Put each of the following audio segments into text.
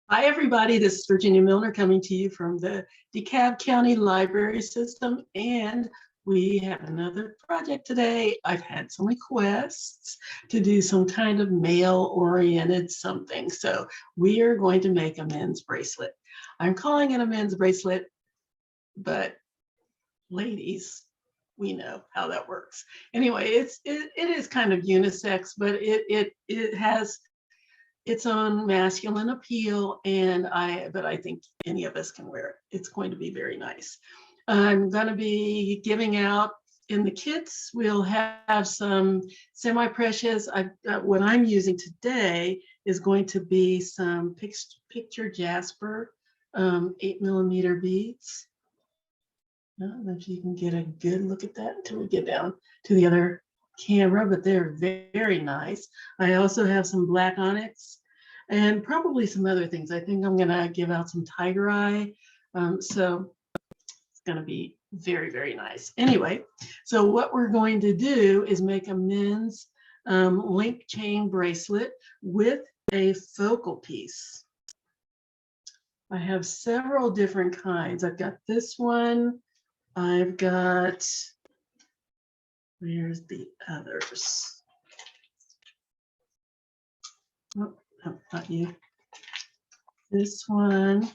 Hi, everybody. This is Virginia Milner coming to you from the DeKalb County Library System, and we have another project today. I've had some requests to do some kind of male-oriented something, so we are going to make a men's bracelet. I'm calling it a men's bracelet, but ladies, we know how that works. Anyway, it is kind of unisex, but it has its own masculine appeal, and I think any of us can wear it. It's going to be very nice. I'm going to be giving out in the kits. We'll have some semi-precious. What I'm using today is going to be some picture jasper 8mm beads. I don't know if you can get a good look at that until we get down to the other camera, but they're very nice. I also have some black onyx and probably some other things. I think I'm gonna give out some tiger eye. So it's gonna be very nice. Anyway, so what we're going to do is make a men's link chain bracelet with a focal piece. I have several different kinds. I've got this one. I've got, where's the others? Oh, no, not you. This one.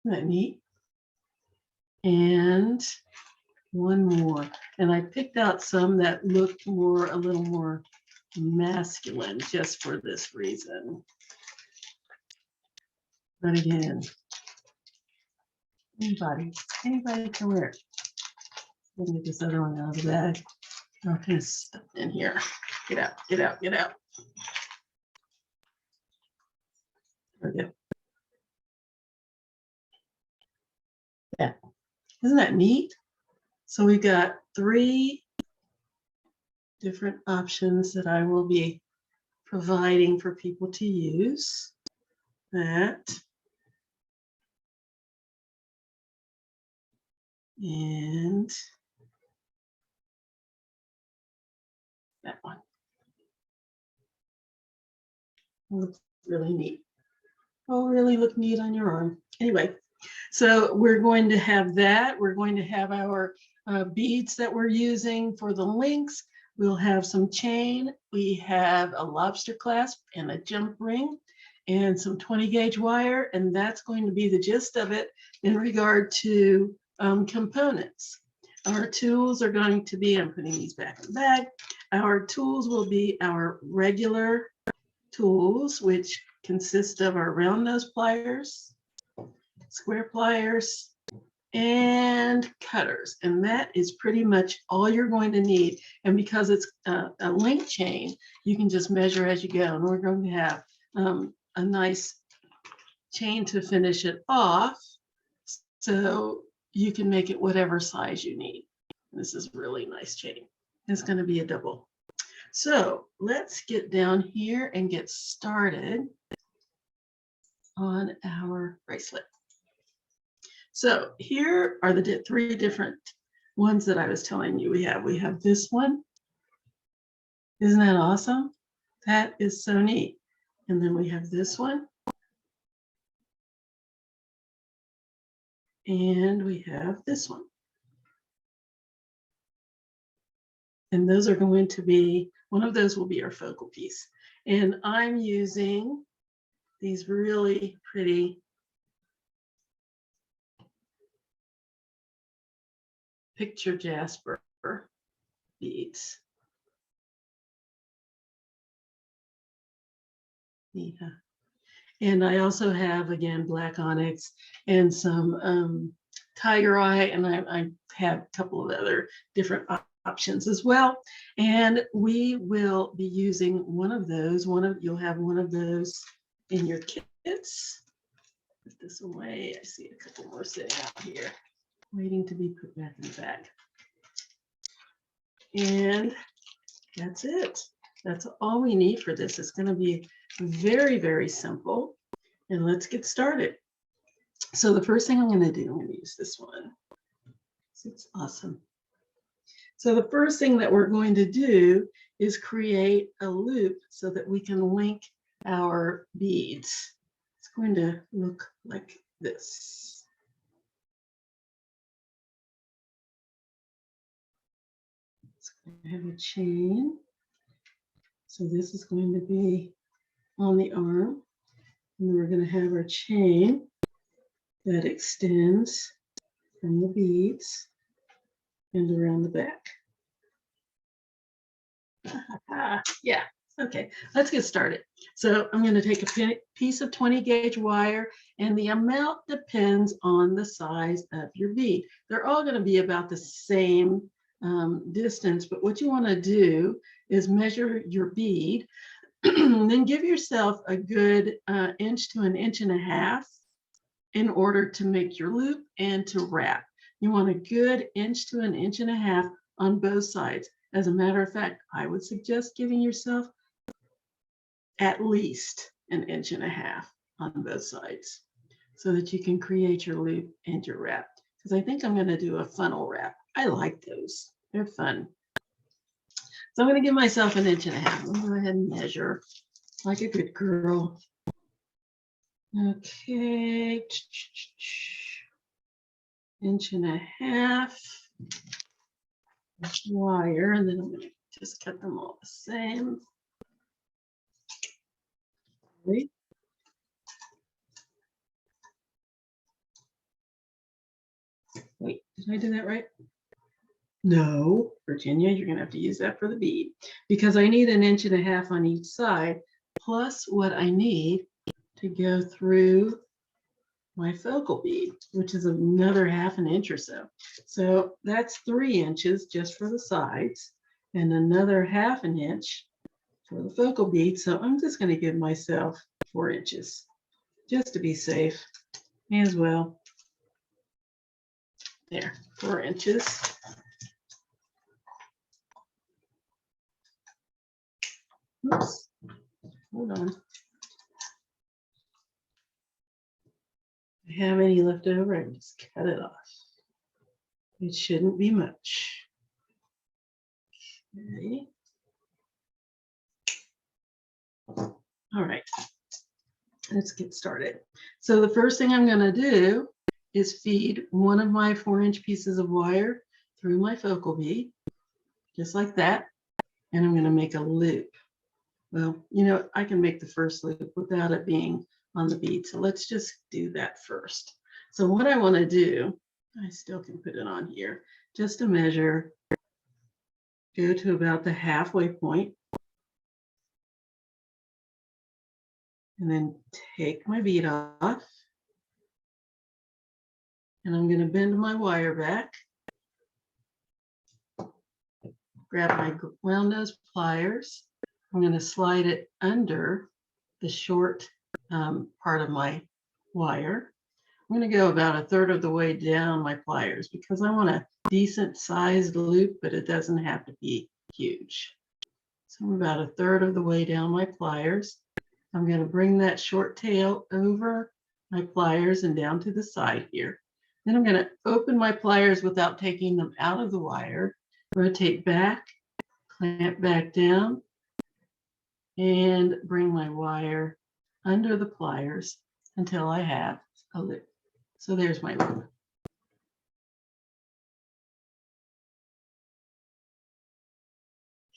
Isn't that neat? And one more. And I picked out some that looked a little more masculine just for this reason. But again, anybody can wear it. Let me get this other one out of the bag. Okay, stuff in here. Get out. There we go. Yeah, isn't that neat? So we got 3 different options that I will be providing for people to use. That. And that one. Looks really neat. Oh, really look neat on your arm. Anyway, so we're going to have that. We're going to have our beads that we're using for the links. We'll have some chain. We have a lobster clasp and a jump ring and some 20 gauge wire. And that's going to be the gist of it in regard to components. Our tools are going to be, I'm putting these back in the bag. Our tools will be our regular tools, which consist of our round nose pliers, square pliers, and cutters. And that is pretty much all you're going to need. And because it's a link chain, you can just measure as you go. And we're going to have a nice chain to finish it off, so you can make it whatever size you need. This is really nice chain. It's going to be a double. So let's get down here and get started on our bracelet. So here are the 3 different ones that I was telling you we have. We have this one. Isn't that awesome? That is so neat. And then we have this one. And we have this one. And those are going to be, one of those will be our focal piece. And I'm using these really pretty picture jasper beads. Yeah. And I also have, again, black onyx and some tiger eye, and I have a couple of other different options as well. And we will be using one of those. You'll have one of those in your kits. Put this away. I see a couple more sitting out here, waiting to be put back in the bag. And that's it. That's all we need for this. It's going to be very simple. And let's get started. So the first thing I'm going to do, I'm going to use this one. It's awesome. So the first thing that we're going to do is create a loop so that we can link our beads. It's going to look like this. It's going to have a chain. So this is going to be on the arm. And we're going to have our chain that extends from the beads and around the back. Yeah, okay, let's get started. So I'm going to take a piece of 20 gauge wire, and the amount depends on the size of your bead. They're all going to be about the same distance, but what you want to do is measure your bead, then give yourself a good inch to an inch and a half in order to make your loop and to wrap. You want a good inch to an inch and a half on both sides. As a matter of fact, I would suggest giving yourself at least an inch and a half on both sides so that you can create your loop and your wrap. Because I think I'm going to do a funnel wrap. I like those. They're fun. So I'm going to give myself an inch and a half. I'm going to go ahead and measure like a good girl. Okay. Inch and a half wire, and then I'm going to just cut them all the same. Wait, did I do that right? No, Virginia, you're going to have to use that for the bead because I need an inch and a half on each side, plus what I need to go through my focal bead, which is another half an inch or so. So that's 3 inches just for the sides and another half an inch for the focal bead. So I'm just going to give myself 4 inches just to be safe. May as well. There, 4 inches. Oops, hold on. I have any left over, I can just cut it off. It shouldn't be much. Okay. All right, let's get started. So the first thing I'm going to do is feed one of my 4-inch pieces of wire through my focal bead, just like that. And I'm going to make a loop. Well, you know, I can make the first loop without it being on the bead. So let's just do that first. So what I want to do, I still can put it on here, just to measure, go to about the halfway point, and then take my bead off. And I'm going to bend my wire back, grab my round nose pliers. I'm going to slide it under the short part of my wire. I'm going to go about 1/3 of the way down my pliers because I want a decent sized loop, but it doesn't have to be huge. So I'm about 1/3 of the way down my pliers. I'm going to bring that short tail over my pliers and down to the side here. Then I'm going to open my pliers without taking them out of the wire, rotate back, clamp back down, and bring my wire under the pliers until I have a loop. So there's my loop.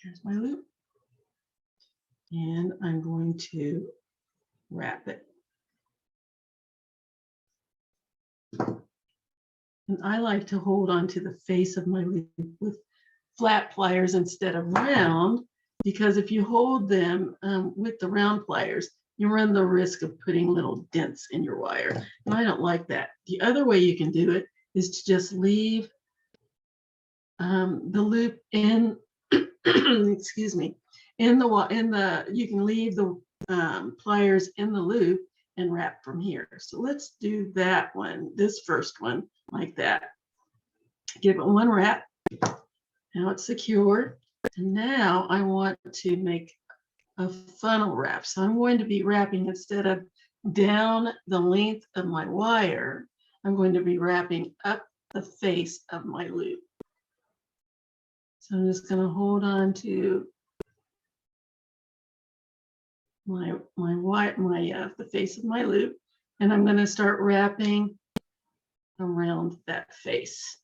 Here's my loop. And I'm going to wrap it. And I like to hold on to the face of my loop with flat pliers instead of round, because if you hold them with the round pliers, you run the risk of putting little dents in your wire. And I don't like that. The other way you can do it is to just leave the loop in, excuse me, you can leave the pliers in the loop and wrap from here. So let's do that one, this first one, like that. Give it one wrap. Now it's secure. And now I want to make a funnel wrap. So I'm going to be wrapping, instead of down the length of my wire, I'm going to be wrapping up the face of my loop. So I'm just going to hold on to the face of my loop, and I'm going to start wrapping around that face.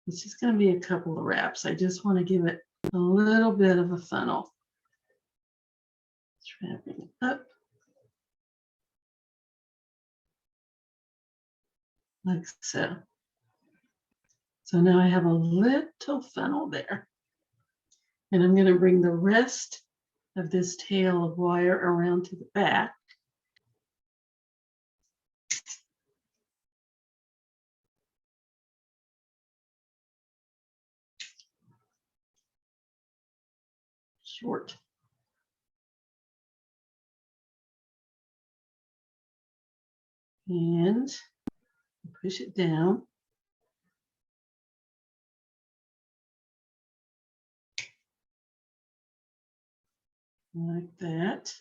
It's just going to be a couple of wraps. I just want to give it a little bit of a funnel. Just wrapping it up like so. So now I have a little funnel there. And I'm going to bring the rest of this tail of wire around to the back. Short. And push it down. Like that.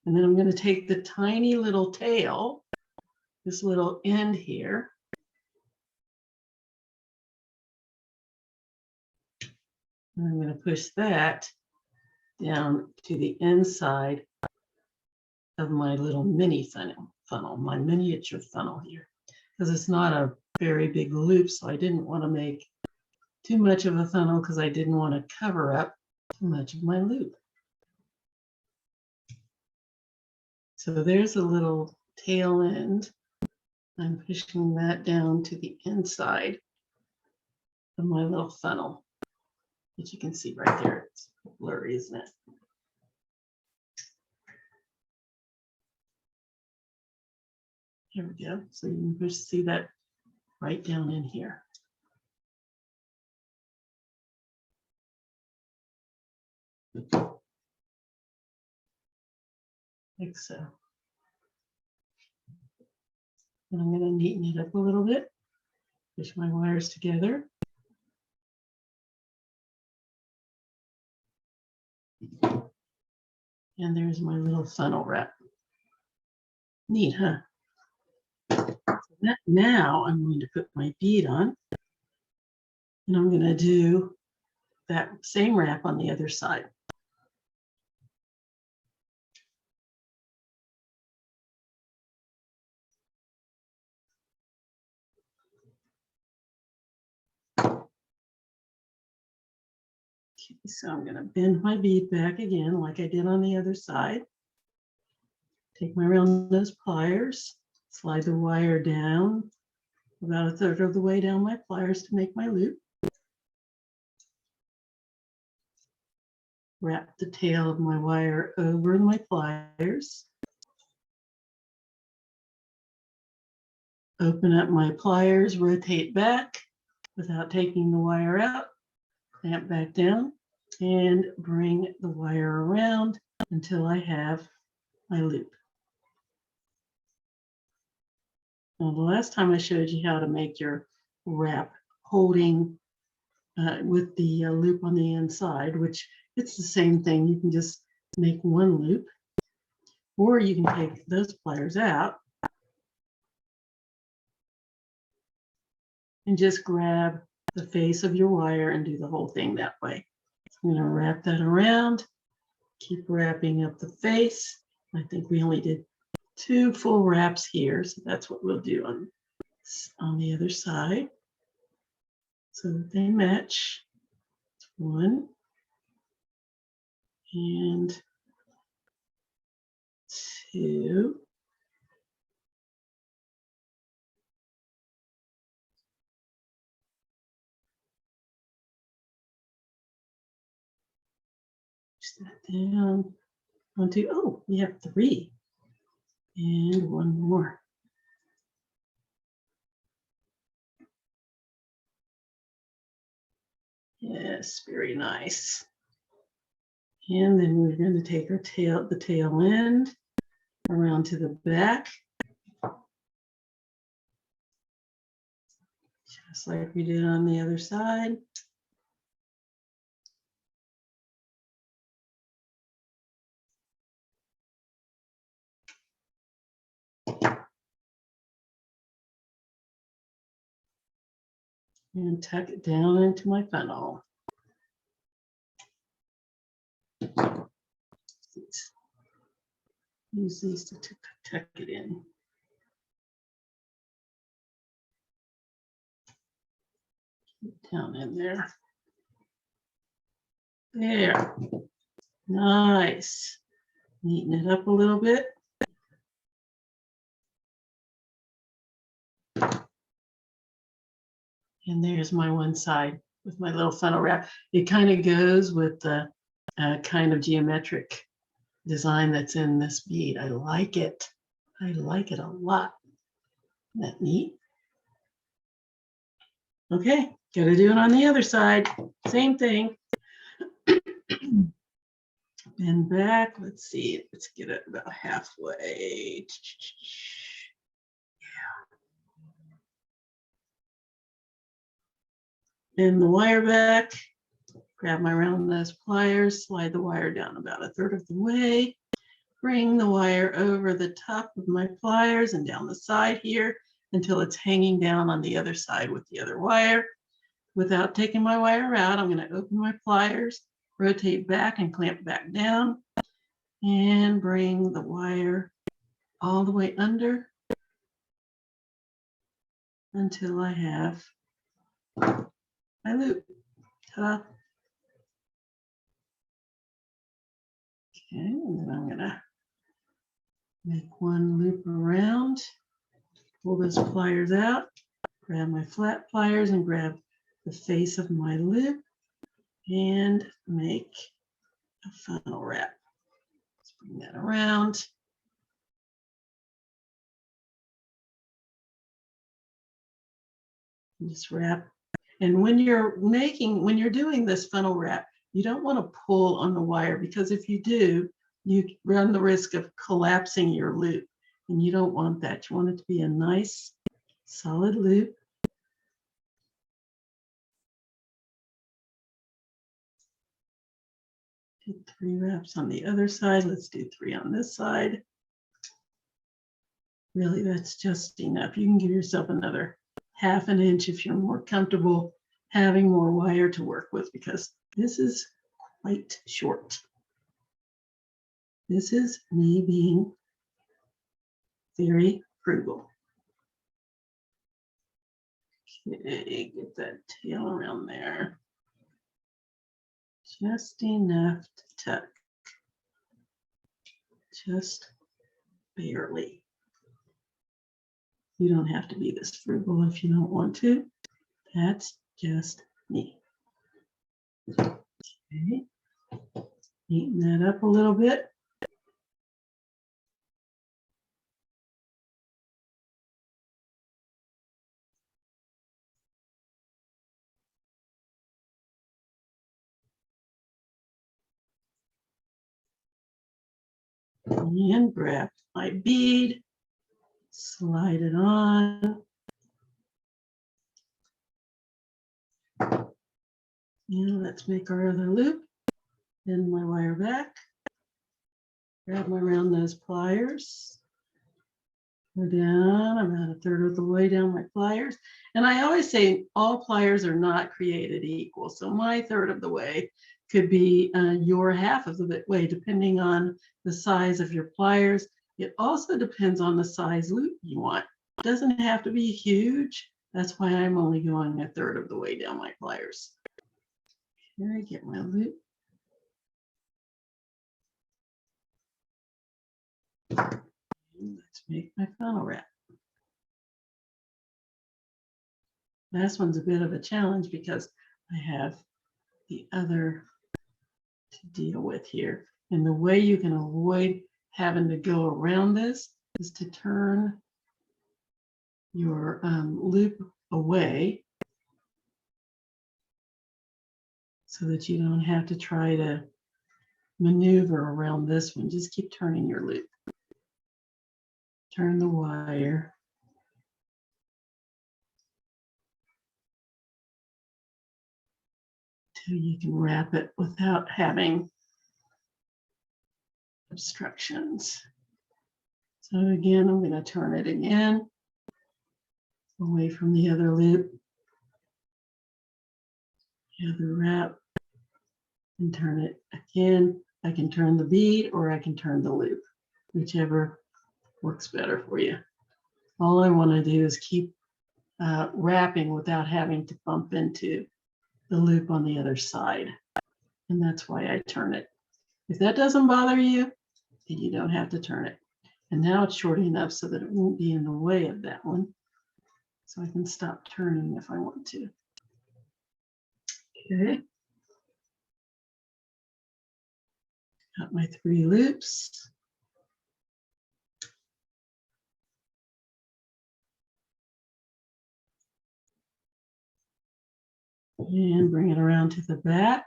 And then I'm going to take the tiny little tail, this little end here, and I'm going to push that down to the inside of my little mini funnel, my miniature funnel here, because it's not a very big loop, so I didn't want to make too much of a funnel because I didn't want to cover up too much of my loop. So there's a little tail end. I'm pushing that down to the inside of my little funnel, which you can see right there. It's blurry, isn't it? Here we go. So you can just see that right down in here. Like so. And I'm going to neaten it up a little bit. Push my wires together. And there's my little funnel wrap. Neat, huh? So now I'm going to put my bead on. And I'm going to do that same wrap on the other side. Okay, so I'm going to bend my bead back again like I did on the other side. Take my round nose pliers, slide the wire down about 1/3 of the way down my pliers to make my loop. Wrap the tail of my wire over my pliers. Open up my pliers, rotate back without taking the wire out, clamp back down, and bring the wire around until I have my loop. Now, the last time I showed you how to make your wrap holding with the loop on the inside, which it's the same thing. You can just make one loop, or you can take those pliers out and just grab the face of your wire and do the whole thing that way. So I'm going to wrap that around, keep wrapping up the face. I think we only did 2 full wraps here, so that's what we'll do on the other side. So that they match. 1 and 2. Push that down. 1, 2. Oh, we have 3. And 1 more. Yes, very nice. And then we're going to take our the tail end around to the back. Just like we did on the other side. and tuck it down into my funnel. Use these to tuck it in. Down in there. There. Nice. Neaten it up a little bit. And there's my one side with my little funnel wrap. It kind of goes with the kind of geometric design that's in this bead. I like it. I like it a lot. Isn't that neat? Okay, got to do it on the other side. Same thing. And back, let's see, let's get it about halfway. Bend the wire back, grab my round nose pliers, slide the wire down about 1/3 of the way, bring the wire over the top of my pliers and down the side here until it's hanging down on the other side with the other wire. Without taking my wire out, I'm going to open my pliers, rotate back and clamp back down, and bring the wire all the way under until I have my loop. Ta-da. Okay, and then I'm gonna make one loop around, pull those pliers out, grab my flat pliers and grab the face of my loop and make a funnel wrap. Let's bring that around. Just wrap. And when you're doing this funnel wrap, you don't want to pull on the wire, because if you do, you run the risk of collapsing your loop, and you don't want that. You want it to be a nice, solid loop. Did 3 wraps on the other side. Let's do 3 on this side. Really, that's just enough. You can give yourself another 1/2 inch if you're more comfortable having more wire to work with, because this is quite short. This is me being very frugal. Okay, get that tail around there. Just enough to tuck. Just barely. You don't have to be this frugal if you don't want to. That's just me. Okay. Neaten that up a little bit. And grab my bead, slide it on. And let's make our other loop. Bend my wire back. Grab my round nose pliers. Go down about 1/3 of the way down my pliers. And I always say all pliers are not created equal. So my 1/3 of the way could be your 1/2 of the way, depending on the size of your pliers. It also depends on the size loop you want. It doesn't have to be huge. That's why I'm only going 1/3 of the way down my pliers. Here I get my loop. Let's make my funnel wrap. Last one's a bit of a challenge because I have the other to deal with here. And the way you can avoid having to go around this is to turn your loop away so that you don't have to try to maneuver around this one. Just keep turning your loop. Turn the wire. Till you can wrap it without having obstructions. So again, I'm going to turn it again away from the other loop. have the wrap and turn it again. I can turn the bead or I can turn the loop, whichever works better for you. All I want to do is keep wrapping without having to bump into the loop on the other side. And that's why I turn it. If that doesn't bother you, then you don't have to turn it. And now it's short enough so that it won't be in the way of that one. So I can stop turning if I want to. Okay. Got my 3 loops. And bring it around to the back.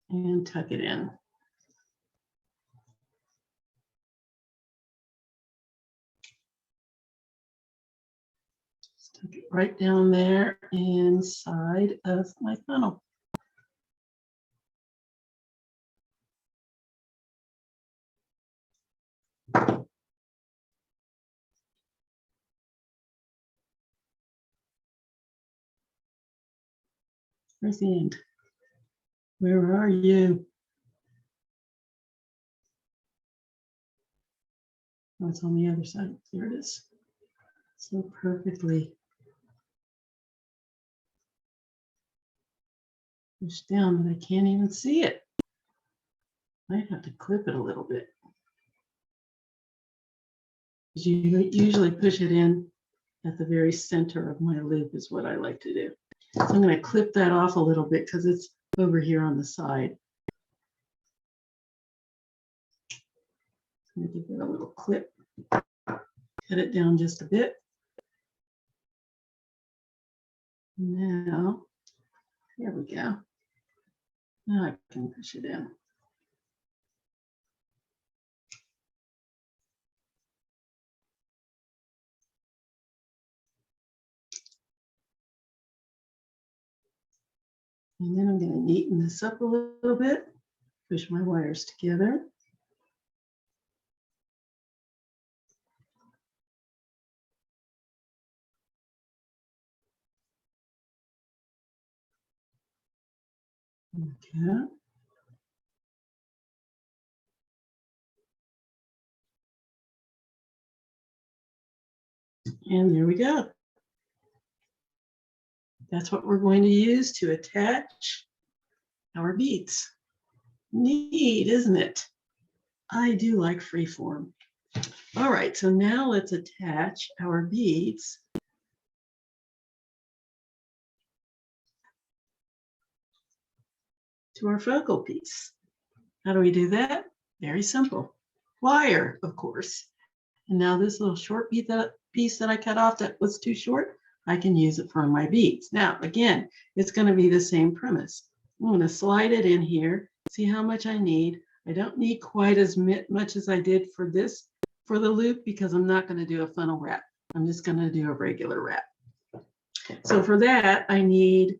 And tuck it in. Just tuck it right down there inside of my funnel. Where's the end? Where are you? Oh, it's on the other side. There it is. So perfectly pushed down that I can't even see it. Might have to clip it a little bit. You usually push it in at the very center of my loop is what I like to do. So I'm going to clip that off a little bit because it's over here on the side. I'm going to give it a little clip. Cut it down just a bit. Now, there we go. Now I can push it in. And then I'm going to neaten this up a little bit. Push my wires together. Okay. And there we go. That's what we're going to use to attach our beads. Neat, isn't it? I do like freeform. All right, so now let's attach our beads to our focal piece. How do we do that? Very simple. Wire, of course. And now this little short piece that I cut off that was too short, I can use it for my beads. Now, again, it's going to be the same premise. I'm going to slide it in here, see how much I need. I don't need quite as much as I did for this, for the loop, because I'm not going to do a funnel wrap. I'm just going to do a regular wrap. So for that, I need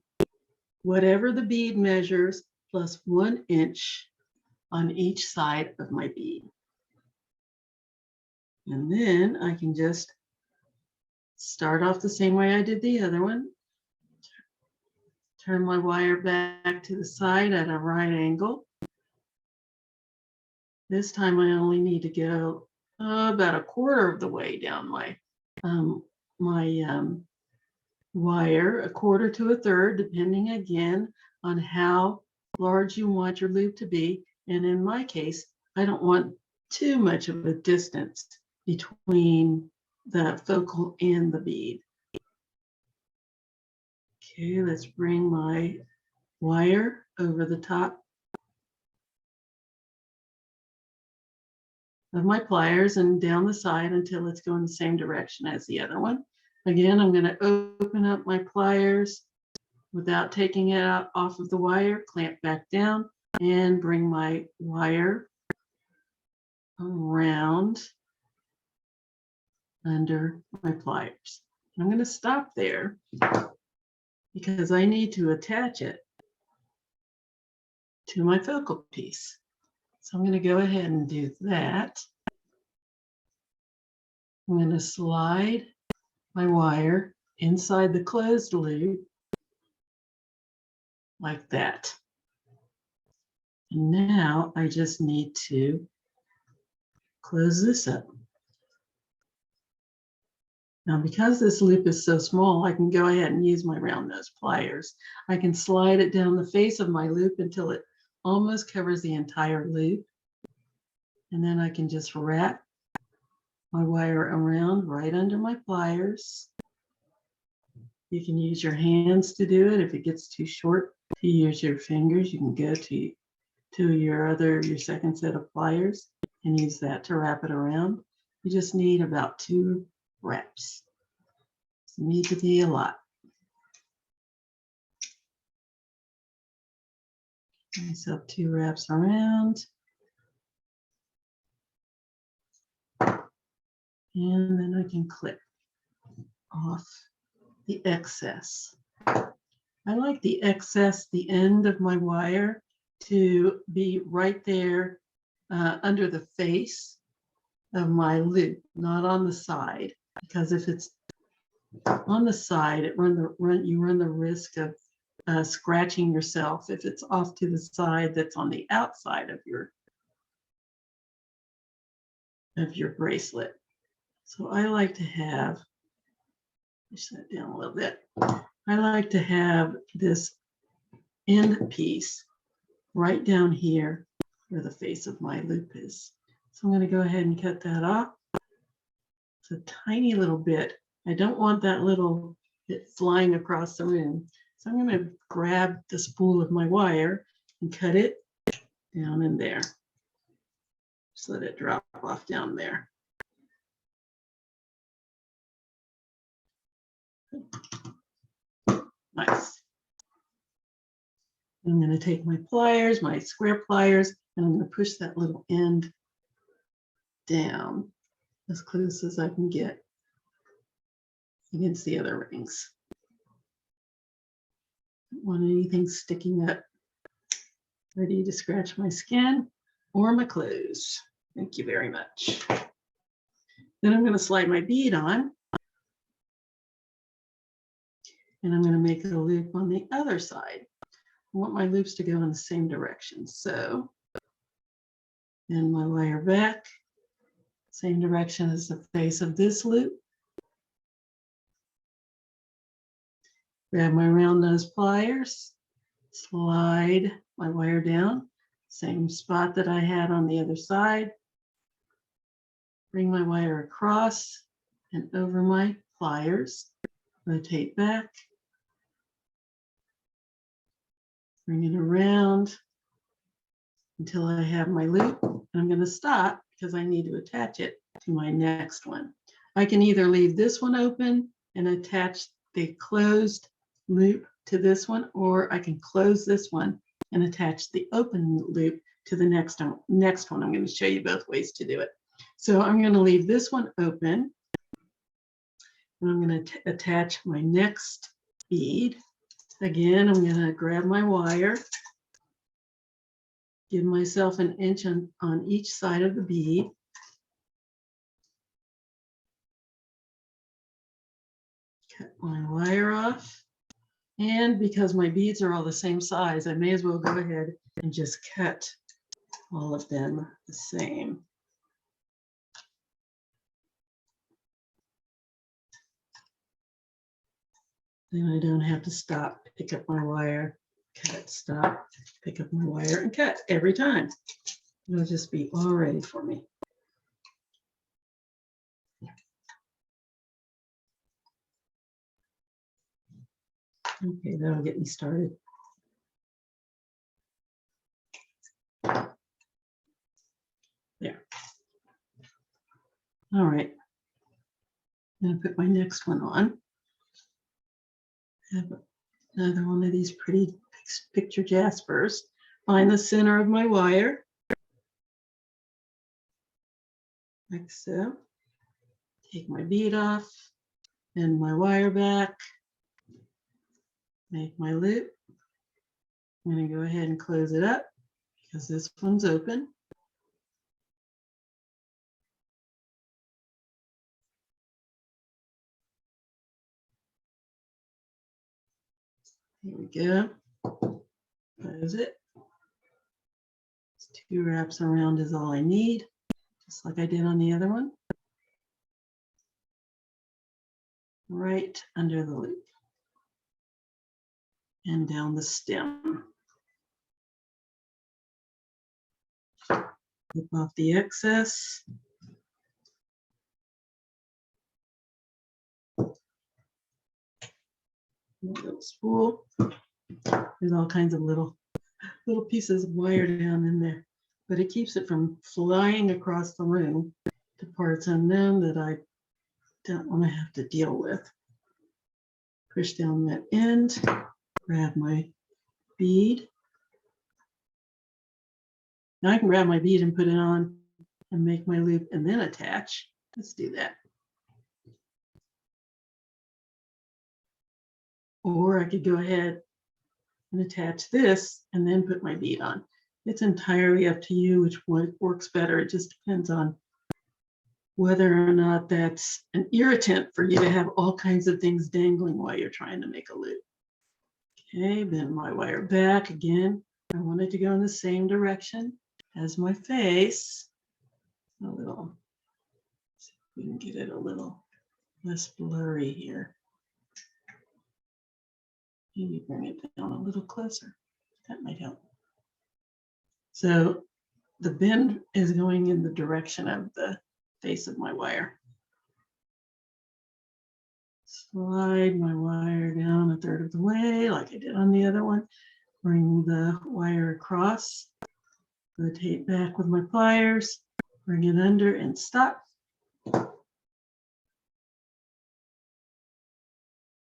whatever the bead measures plus 1 inch on each side of my bead. And then I can just start off the same way I did the other one. Turn my wire back to the side at a right angle. This time I only need to go about 1/4 of the way down my wire, 1/4 to 1/3, depending again on how large you want your loop to be. And in my case, I don't want too much of a distance between the focal and the bead. Okay, let's bring my wire over the top of my pliers and down the side until it's going the same direction as the other one. Again, I'm going to open up my pliers without taking it out off of the wire, clamp back down, and bring my wire around under my pliers. I'm going to stop there because I need to attach it to my focal piece. So I'm going to go ahead and do that. I'm going to slide my wire inside the closed loop like that. And now I just need to close this up. Now, because this loop is so small, I can go ahead and use my round nose pliers. I can slide it down the face of my loop until it almost covers the entire loop. And then I can just wrap my wire around right under my pliers. You can use your hands to do it. If it gets too short to use your fingers, you can go to your second set of pliers and use that to wrap it around. You just need about 2 wraps. Doesn't need to be a lot. Give myself 2 wraps around. And then I can clip off the excess. I like the excess, the end of my wire, to be right there under the face of my loop, not on the side, because if it's on the side, you run the risk of scratching yourself if it's off to the side that's on the outside of your bracelet. So I like to have, push that down a little bit. I like to have this end piece right down here where the face of my loop is. So I'm going to go ahead and cut that off. It's a tiny little bit. I don't want that little bit flying across the room. So I'm going to grab the spool of my wire and cut it down in there. Just let it drop off down there. Nice. I'm going to take my pliers, my square pliers, and I'm going to push that little end down as close as I can get against the other rings. Don't want anything sticking up, ready to scratch my skin or my clothes. Thank you very much. Then I'm going to slide my bead on. And I'm going to make a loop on the other side. I want my loops to go in the same direction. So, and my wire back, same direction as the face of this loop. Grab my round nose pliers, slide my wire down, same spot that I had on the other side. Bring my wire across and over my pliers, rotate back. Bring it around until I have my loop. And I'm going to stop because I need to attach it to my next one. I can either leave this one open and attach the closed loop to this one, or I can close this one and attach the open loop to the next one. I'm going to show you both ways to do it. So I'm going to leave this one open, and I'm going to attach my next bead. Again, I'm going to grab my wire, give myself an inch on each side of the bead. Cut my wire off. And because my beads are all the same size, I may as well go ahead and just cut all of them the same. Then I don't have to stop, pick up my wire, cut, stop, pick up my wire, and cut every time. It'll just be all ready for me. Okay, that'll get me started. There. All right. I'm going to put my next one on. Have another one of these pretty picture jaspers. Find the center of my wire, like so. Take my bead off, bend my wire back, make my loop. I'm going to go ahead and close it up. because this one's open. Here we go. Close it. 2 wraps around is all I need, just like I did on the other one. Right under the loop and down the stem. Clip off the excess. Little spool. There's all kinds of little pieces of wire down in there, but it keeps it from flying across the room to parts unknown that I don't want to have to deal with. Push down that end, grab my bead. Now I can grab my bead and put it on and make my loop and then attach. Let's do that. Or I could go ahead and attach this and then put my bead on. It's entirely up to you which one works better. It just depends on whether or not that's an irritant for you to have all kinds of things dangling while you're trying to make a loop. Okay, bend my wire back again. I want it to go in the same direction as my face. A little, see if we can get it a little less blurry here. Maybe bring it down a little closer. That might help. So the bend is going in the direction of the face of my wire. Slide my wire down 1/3 of the way, like I did on the other one. Bring the wire across. Rotate back with my pliers. Bring it under and stop.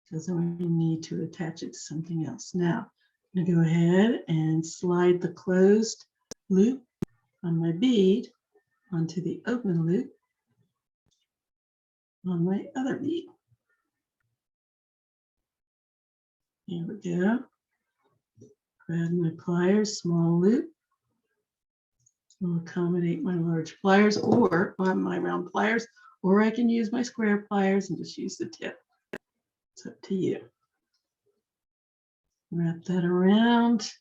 Because we need to attach it to something else. Now, I'm going to go ahead and slide the closed loop on my bead onto the open loop on my other bead. Here we go. Grab my pliers, small loop. Will accommodate my large pliers or my round pliers, or I can use my square pliers and just use the tip. It's up to you. Wrap that around.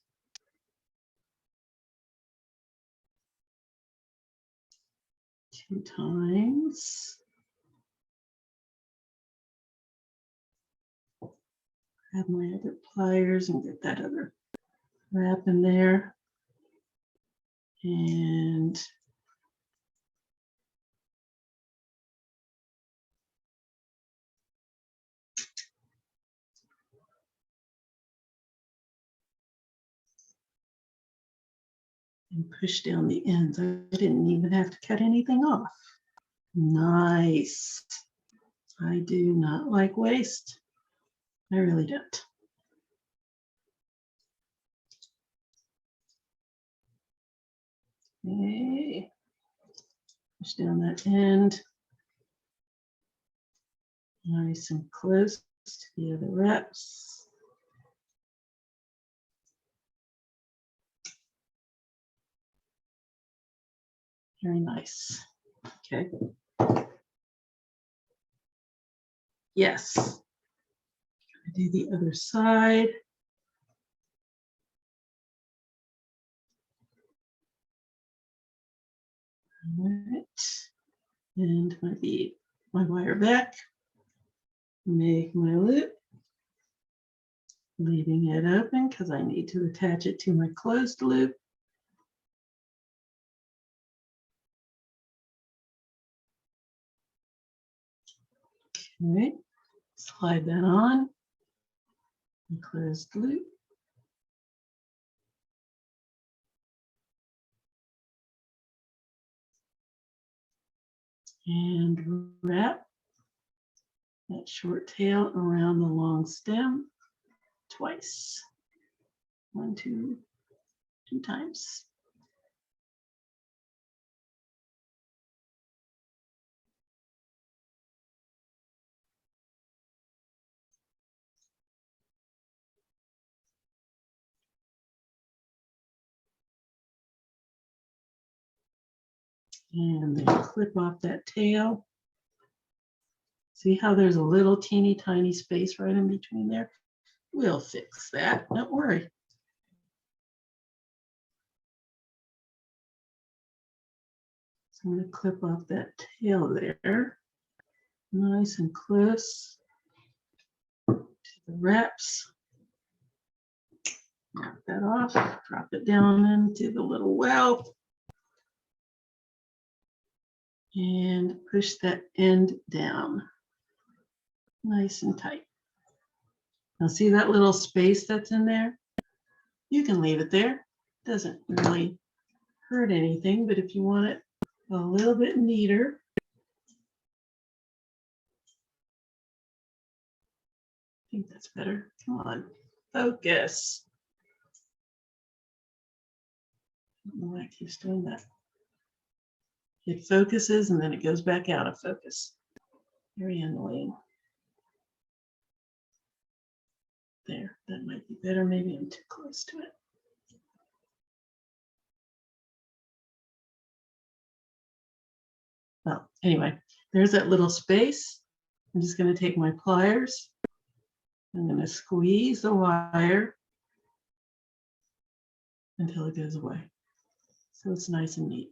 Two times. Grab my other pliers and get that other wrap in there. And push down the ends. I didn't even have to cut anything off. Nice. I do not like waste. I really don't. Okay. Push down that end. Nice and close to the other wraps. Very nice. Okay. Yes. Do the other side. All right. And my bead, my wire back. Make my loop. Leaving it open because I need to attach it to my closed loop. Okay. Slide that on. Closed loop. And wrap that short tail around the long stem twice. 1, 2, 2 times. And then clip off that tail. See how there's a little teeny tiny space right in between there? We'll fix that, don't worry. So I'm going to clip off that tail there. Nice and close to the wraps. Knock that off, drop it down into the little well. And push that end down. Nice and tight. Now see that little space that's in there? You can leave it there. Doesn't really hurt anything, but if you want it a little bit neater, I think that's better. Come on, focus. I don't know why it keeps doing that. It focuses and then it goes back out of focus. Very annoying. There, that might be better. Maybe I'm too close to it. Well, anyway, there's that little space. I'm just going to take my pliers. I'm going to squeeze the wire until it goes away. So it's nice and neat.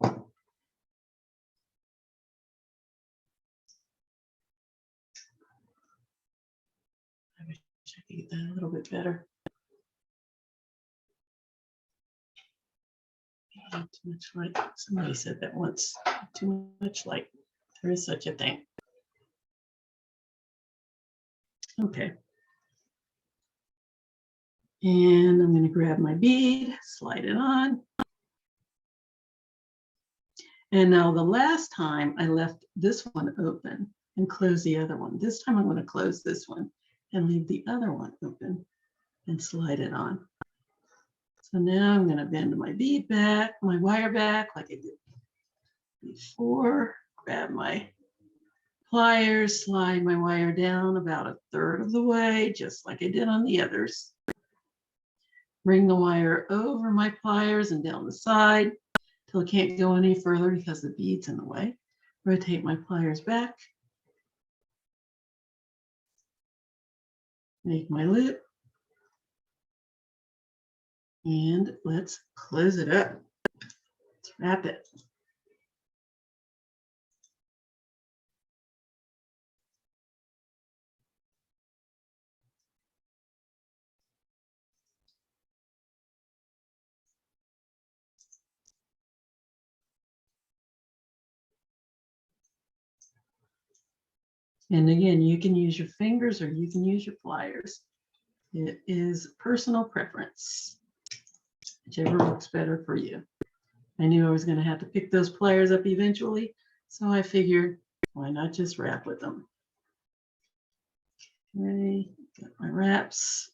I wish I could get that a little bit better. Not too much light. Somebody said that once. Too much light. There is such a thing. Okay. And I'm going to grab my bead, slide it on. And now the last time I left this one open and close the other one. This time I'm going to close this one and leave the other one open and slide it on. So now I'm going to bend my bead back, my wire back like I did before. Grab my pliers, slide my wire down about 1/3 of the way, just like I did on the others. Bring the wire over my pliers and down the side till it can't go any further because the bead's in the way. Rotate my pliers back. Make my loop. And let's close it up. Let's wrap it. And again, you can use your fingers or you can use your pliers. It is personal preference, whichever works better for you. I knew I was going to have to pick those pliers up eventually, so I figured, why not just wrap with them? Okay, got my wraps.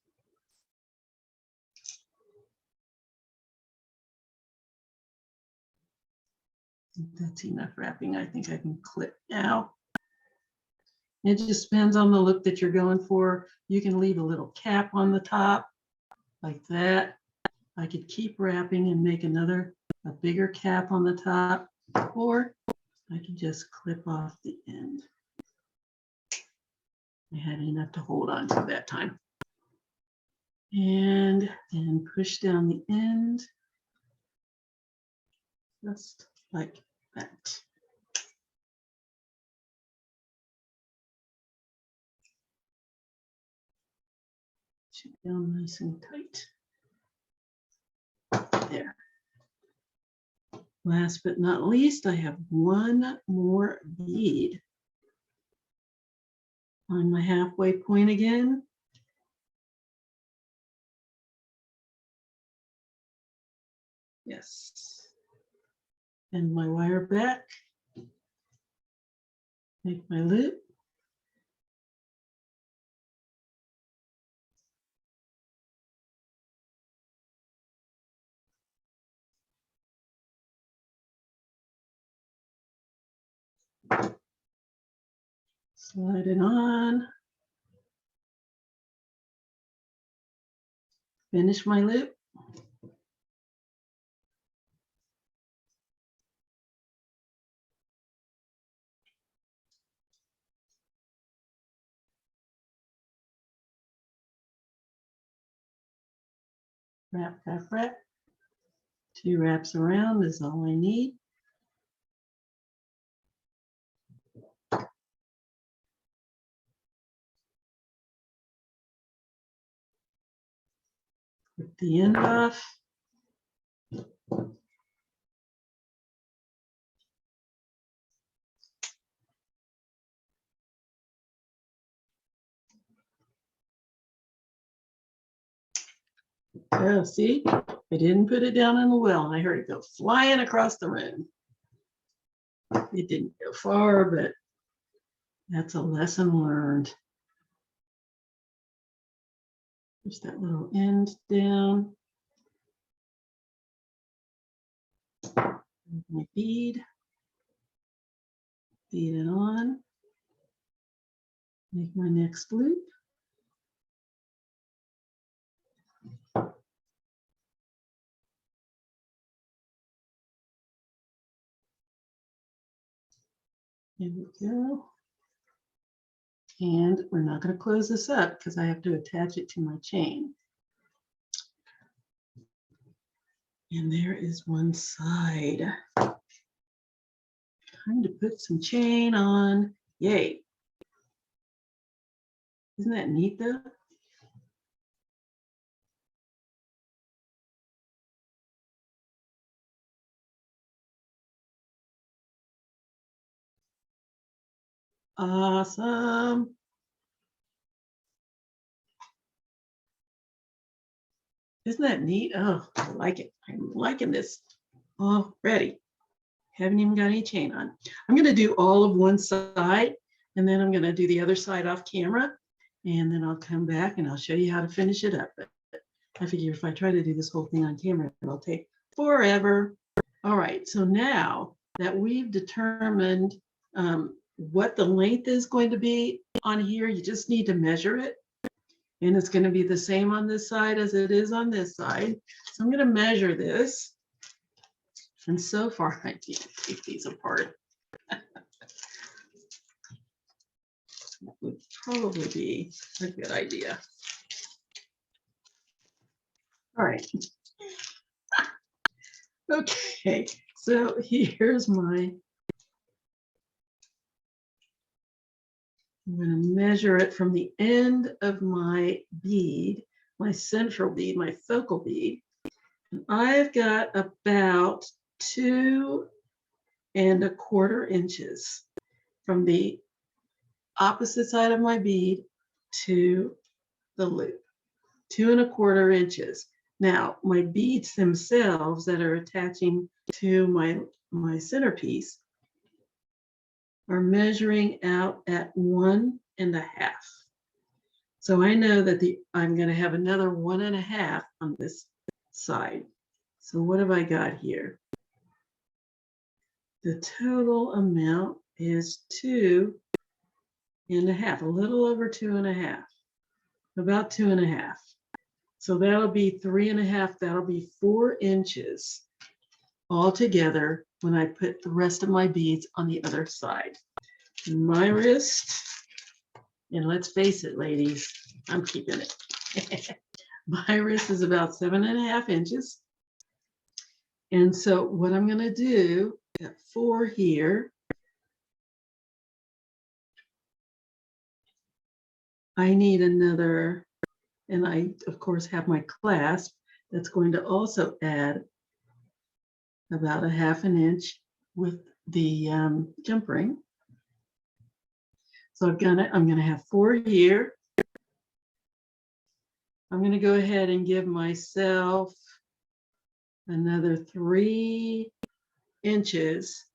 That's enough wrapping. I think I can clip now. It just depends on the look that you're going for. You can leave a little cap on the top like that. I could keep wrapping and make a bigger cap on the top, or I can just clip off the end. I had enough to hold on to that time. And then push down the end, just like that. Push it down nice and tight. There. Last but not least, I have one more bead on my halfway point again. Yes. And my wire back. Make my loop. Slide it on. Finish my loop. Wrap, wrap, wrap. 2 wraps around is all I need. Rip the end off. Oh, see, I didn't put it down in the well, and I heard it go flying across the room. It didn't go far, but that's a lesson learned. Push that little end down. My bead. Bead it on. Make my next loop. Here we go. And we're not going to close this up because I have to attach it to my chain. And there is one side. Time to put some chain on. Yay. Isn't that neat though? Awesome. Isn't that neat? Oh, I like it. I'm liking this already. Haven't even got any chain on. I'm going to do all of one side, and then I'm going to do the other side off camera, and then I'll come back and I'll show you how to finish it up. But I figure if I try to do this whole thing on camera, it'll take forever. All right, so now that we've determined what the length is going to be on here, you just need to measure it. And it's going to be the same on this side as it is on this side. So I'm going to measure this. And so far, I can't take these apart. That would probably be a good idea. All right. Okay, so here's my, I'm going to measure it from the end of my bead, my central bead, my focal bead. And I've got about 2¼ inches from the opposite side of my bead to the loop. 2¼ inches. Now, my beads themselves that are attaching to my centerpiece are measuring out at 1½ inches. So I know that I'm going to have another 1½ inches on this side. So what have I got here? The total amount is 2½ inches, a little over 2½ inches, about 2½ inches. So that'll be 3½ inches, that'll be 4 inches altogether when I put the rest of my beads on the other side. And my wrist, and let's face it, ladies, I'm keeping it. My wrist is about 7½ inches. And so what I'm going to do at 4 here, I need another, and I, of course, have my clasp that's going to also add about 1/2 inch with the jump ring. So I'm gonna have 4 here. I'm gonna go ahead and give myself another 3 inches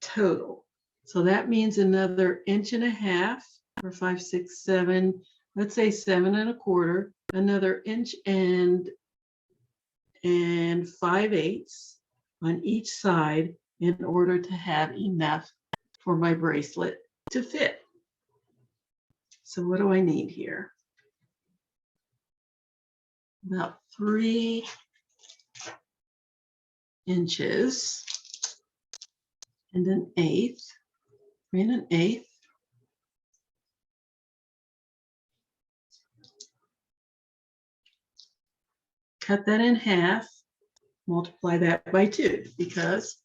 total. So that means another 1½ inch or 5, 6, 7, let's say 7¼ another 1 and 5/8 on each side in order to have enough for my bracelet to fit. So what do I need here? About 3 inches and 1/8, 3 1/8. cut that in half, multiply that by 2, because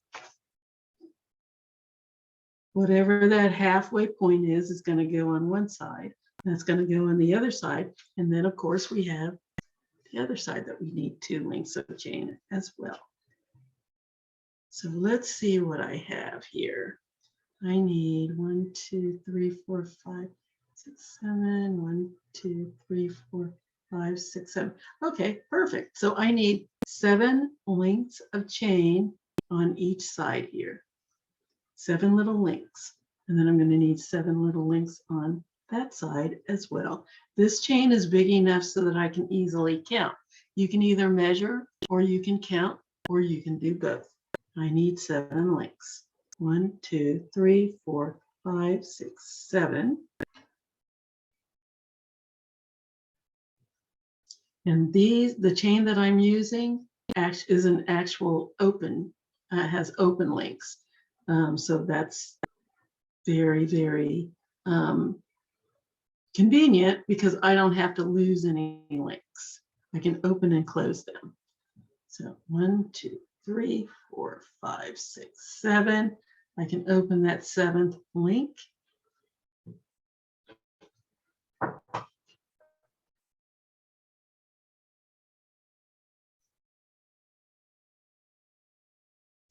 whatever that halfway point is going to go on one side. That's going to go on the other side. And then, of course, we have the other side that we need 2 links of chain as well. So let's see what I have here. I need 1, 2, 3, 4, 5, 6, 7. 1, 2, 3, 4, 5, 6, 7. Okay, perfect. So I need 7 links of chain on each side here. 7 little links. And then I'm going to need 7 little links on that side as well. This chain is big enough so that I can easily count. You can either measure, or you can count, or you can do both. I need 7 links. 1, 2, 3, 4, 5, 6, 7. And the chain that I'm using is an actual open, has open links. So that's very, very convenient, because I don't have to lose any links. I can open and close them. So 1, 2, 3, 4, 5, 6, 7. I can open that 7th link.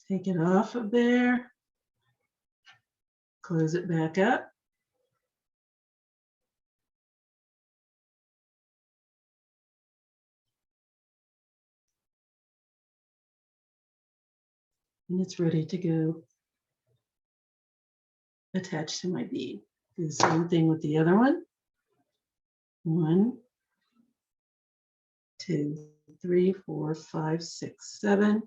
Take it off of there. Close it back up. And it's ready to go attached to my bead. Do the same thing with the other one. 1, 2, 3, 4, 5, 6, 7.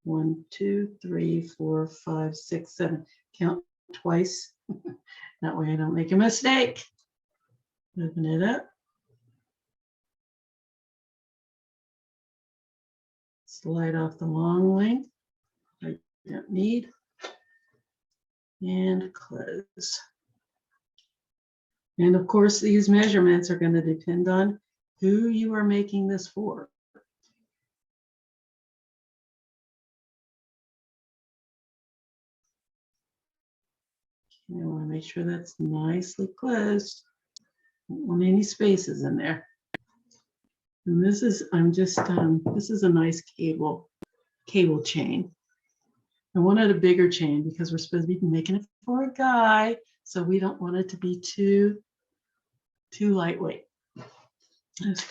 1, 2, 3, 4, 5, 6, 7. Count twice. That way I don't make a mistake. Open it up. Slide off the long link. I don't need. And close. And of course, these measurements are going to depend on who you are making this for. I want to make sure that's nicely closed. Don't want any spaces in there. And this is, this is a nice cable chain. I wanted a bigger chain because we're supposed to be making it for a guy, so we don't want it to be too lightweight.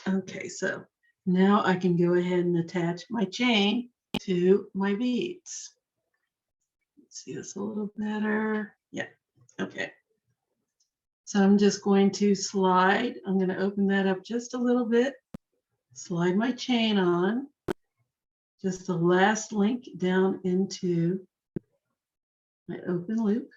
Okay, so now I can go ahead and attach my chain to my beads. Let's see this a little better. Yeah, okay. So I'm just going to slide. I'm going to open that up just a little bit. Slide my chain on. Just the last link down into my open loop.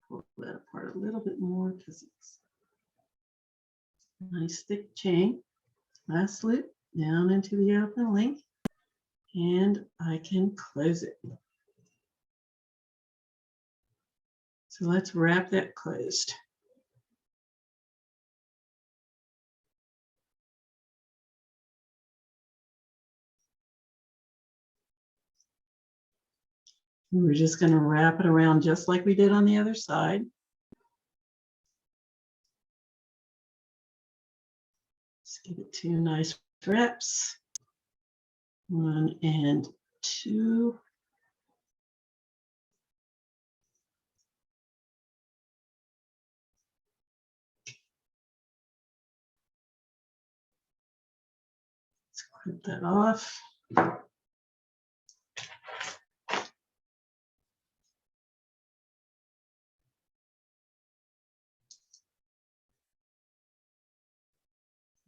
Pull that apart a little bit more because it's a nice thick chain. Last loop down into the open link, and I can close it. So let's wrap that closed. We're just going to wrap it around just like we did on the other side. Just give it 2 nice wraps. 1 and 2. Let's clip that off.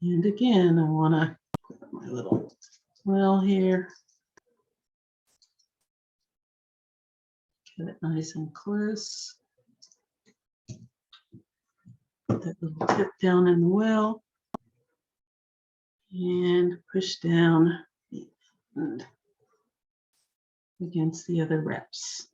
And again, I want to put my little well here. Get it nice and close. Put that little tip down in the well. And push down the end against the other wraps.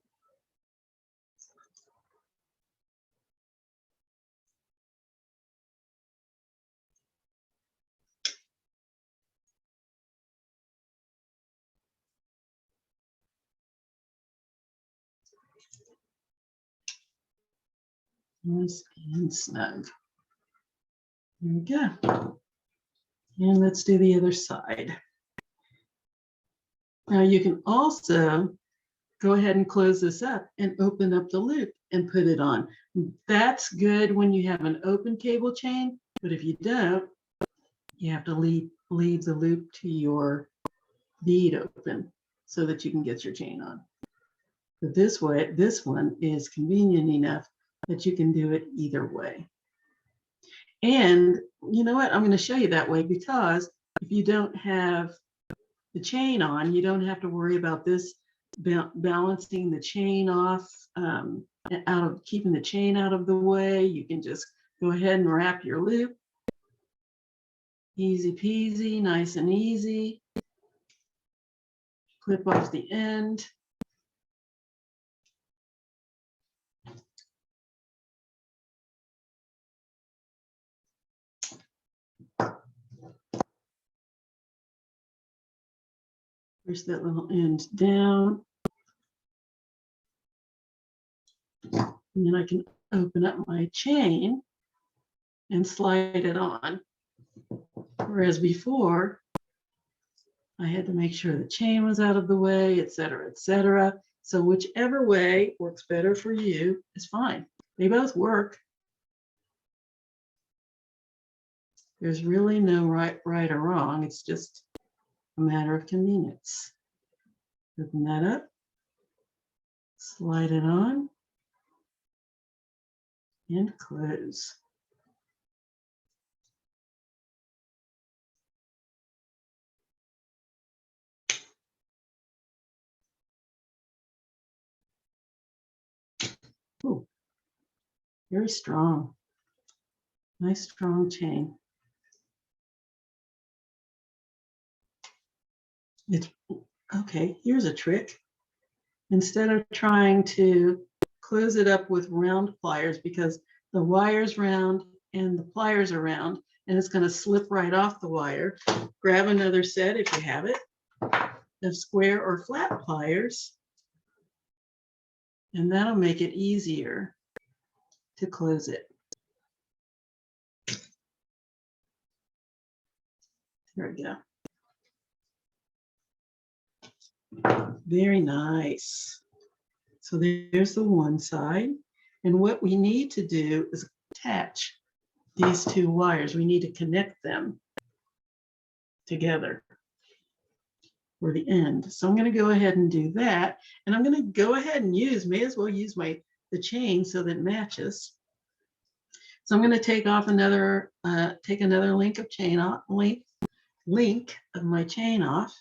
Nice and snug. There we go. And let's do the other side. Now you can also go ahead and close this up and open up the loop and put it on. That's good when you have an open cable chain, but if you don't, you have to leave the loop to your bead open so that you can get your chain on. But this way, this one is convenient enough that you can do it either way. And you know what? I'm going to show you that way because if you don't have the chain on, you don't have to worry about this balancing the chain off, keeping the chain out of the way. You can just go ahead and wrap your loop. Easy peasy, nice and easy. Clip off the end. Push that little end down. And then I can open up my chain and slide it on. Whereas before, I had to make sure the chain was out of the way, et cetera, et cetera. So whichever way works better for you is fine. They both work. There's really no right or wrong. It's just a matter of convenience. Open that up, slide it on, and close. Ooh, very strong. Nice strong chain. It's okay. Here's a trick. Instead of trying to close it up with round pliers, because the wire's round and the pliers are round, and it's going to slip right off the wire, grab another set if you have it of square or flat pliers, and that'll make it easier to close it. There we go. Very nice. So there's the one side. And what we need to do is attach these two wires. We need to connect them together for the end. So I'm going to go ahead and do that. And I'm going to go ahead and may as well use the chain so that it matches. So I'm going to take off another link of chain off, link of my chain off.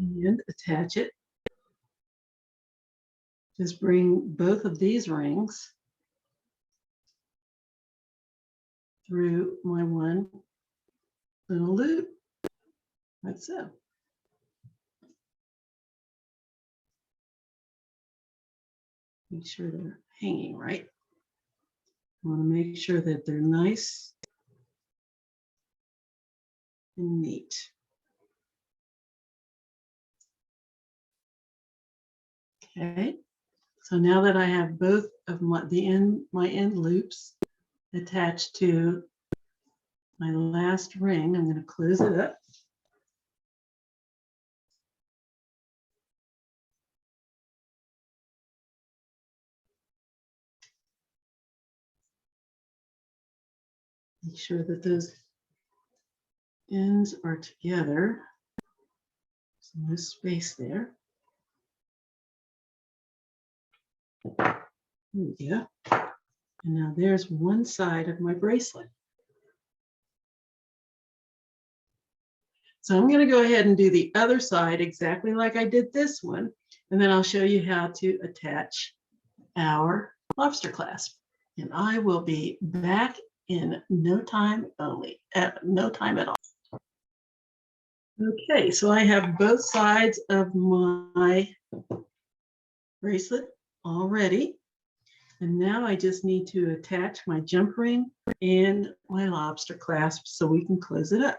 And attach it. Just bring both of these rings through my one little loop, like so. Make sure they're hanging right. I want to make sure that they're nice and neat. Okay, so now that I have both of my end loops attached to my last ring, I'm going to close it up. Make sure that those ends are together. So no space there. There we go. And now there's one side of my bracelet. So I'm going to go ahead and do the other side exactly like I did this one. And then I'll show you how to attach our lobster clasp. And I will be back in no time no time at all. Okay, so I have both sides of my bracelet all ready. And now I just need to attach my jump ring and my lobster clasp so we can close it up.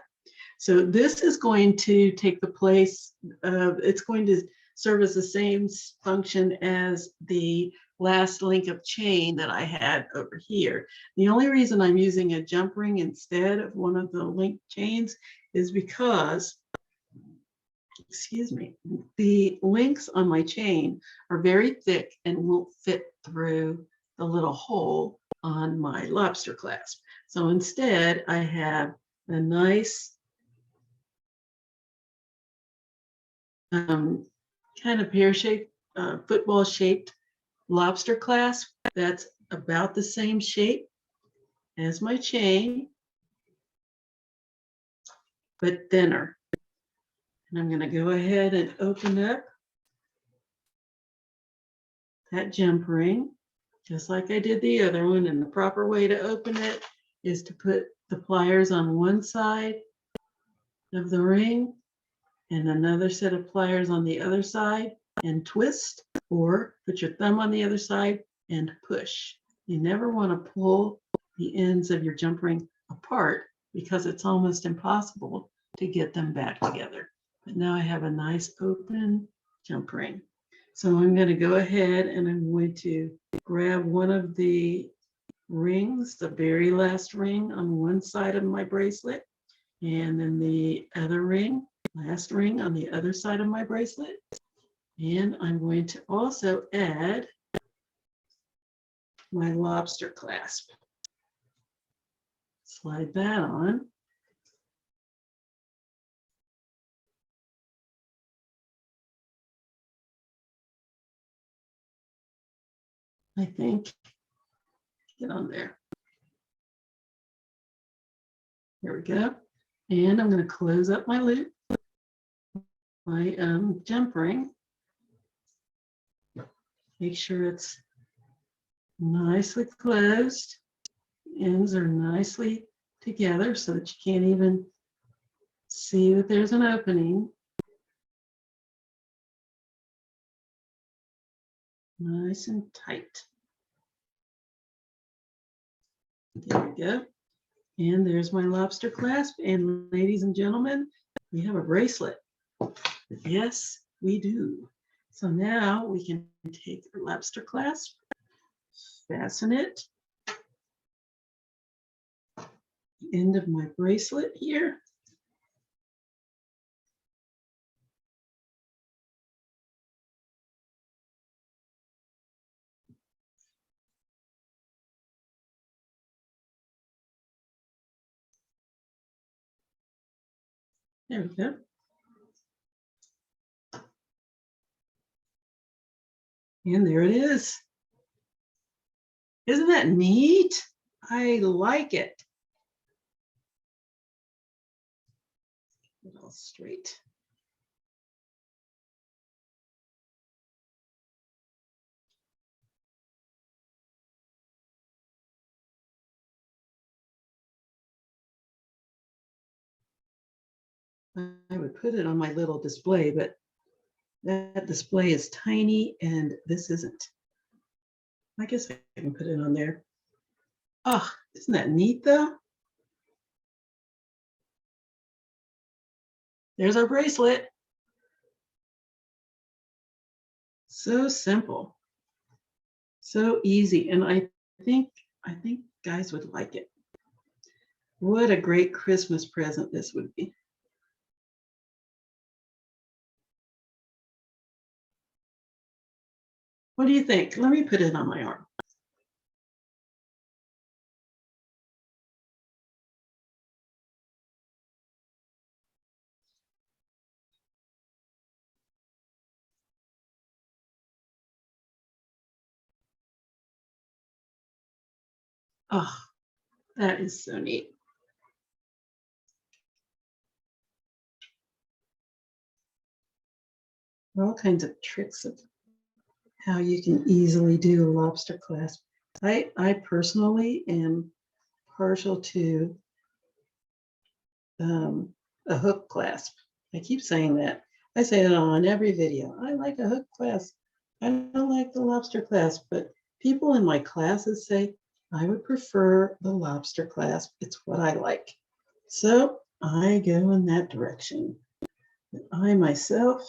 So this is going to take the place of, it's going to serve as the same function as the last link of chain that I had over here. The only reason I'm using a jump ring instead of one of the link chains is because, excuse me, the links on my chain are very thick and won't fit through the little hole on my lobster clasp. So instead, I have a nice kind of pear-shaped, football-shaped lobster clasp that's about the same shape as my chain, but thinner. And I'm going to go ahead and open up that jump ring, just like I did the other one. And the proper way to open it is to put the pliers on one side of the ring and another set of pliers on the other side and twist, or put your thumb on the other side and push. You never want to pull the ends of your jump ring apart because it's almost impossible to get them back together. But now I have a nice open jump ring. So I'm going to go ahead and I'm going to grab one of the rings, the very last ring on one side of my bracelet, and then the other ring, last ring on the other side of my bracelet. And I'm going to also add my lobster clasp. Slide that on. I think, get on there. There we go. And I'm going to close up my loop, my jump ring. Make sure it's nicely closed. Ends are nicely together so that you can't even see that there's an opening. Nice and tight. There we go. And there's my lobster clasp. And ladies and gentlemen, we have a bracelet. Yes, we do. So now we can take our lobster clasp, fasten it, the end of my bracelet here. There we go. And there it is. Isn't that neat? I like it. Get it all straight. I would put it on my little display, but that display is tiny and this isn't. I guess I can put it on there. Oh, isn't that neat though? There's our bracelet. So simple. So easy. And I think guys would like it. What a great Christmas present this would be. What do you think? Let me put it on my arm. Oh, that is so neat. All kinds of tricks of how you can easily do a lobster clasp. I personally am partial to a hook clasp. I keep saying that. I say it on every video. I like a hook clasp. I don't like the lobster clasp, but people in my classes say, I would prefer the lobster clasp. It's what I like. So I go in that direction. And I myself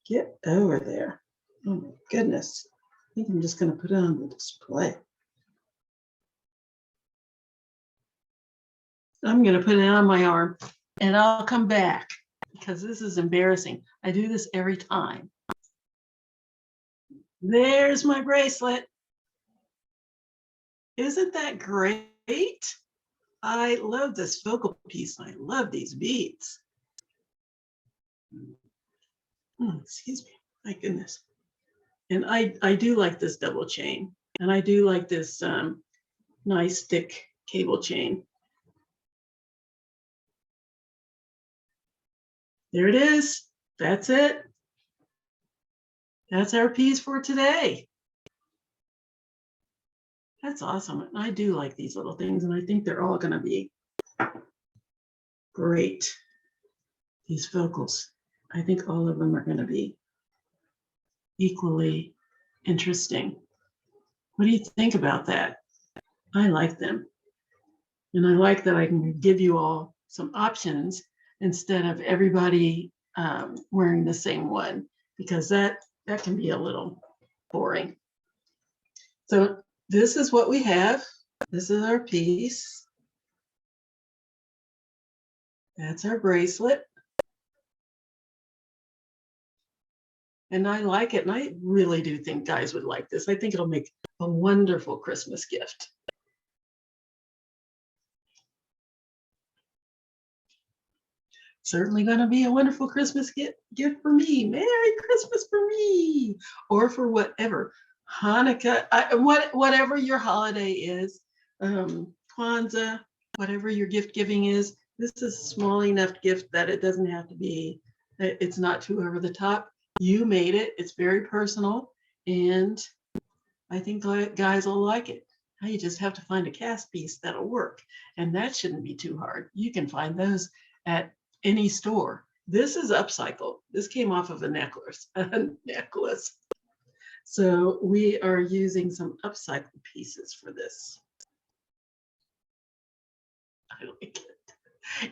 get over there. Oh my goodness. I think I'm just going to put it on the display. I'm going to put it on my arm and I'll come back because this is embarrassing. I do this every time. There's my bracelet. Isn't that great? I love this focal piece. I love these beads. Excuse me. My goodness. And I do like this double chain. And I do like this nice thick cable chain. There it is. That's it. That's our piece for today. That's awesome. And I do like these little things, and I think they're all going to be great. These focals. I think all of them are going to be equally interesting. What do you think about that? I like them. And I like that I can give you all some options instead of everybody wearing the same one, because that can be a little boring. So this is what we have. This is our piece. That's our bracelet. And I like it. And I really do think guys would like this. I think it'll make a wonderful Christmas gift. Certainly going to be a wonderful Christmas gift for me. Merry Christmas for me, or for whatever Hanukkah, whatever your holiday is, Kwanzaa, whatever your gift giving is. This is a small enough gift that it doesn't have to be. It's not too over the top. You made it. It's very personal, and I think guys will like it. Now you just have to find a cast piece that'll work, and that shouldn't be too hard. You can find those at any store. This is upcycled. This came off of a necklace. So we are using some upcycled pieces for this. I like it.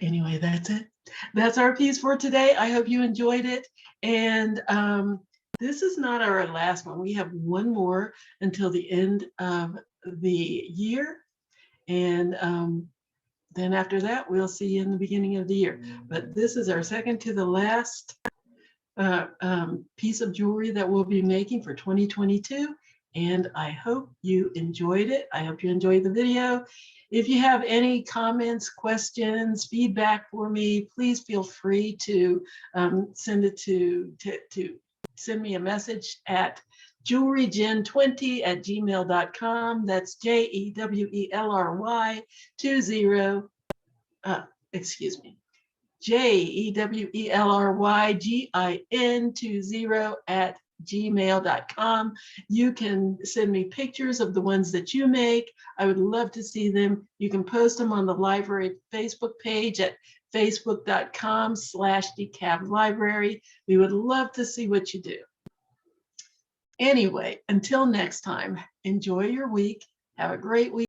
Anyway, that's it. That's our piece for today. I hope you enjoyed it. And this is not our last one. We have one more until the end of the year. And then after that, we'll see you in the beginning of the year. But this is our second to the last piece of jewelry that we'll be making for 2022. And I hope you enjoyed it. I hope you enjoyed the video. If you have any comments, questions, feedback for me, please feel free to send it to send me a message at jewelrygen20@gmail.com. That's JEWELRY 20. Excuse me. JEWELRYGIN20@gmail.com. You can send me pictures of the ones that you make. I would love to see them. You can post them on the library Facebook page at facebook.com/DeKalbLibrary. We would love to see what you do. Anyway, until next time, enjoy your week. Have a great week.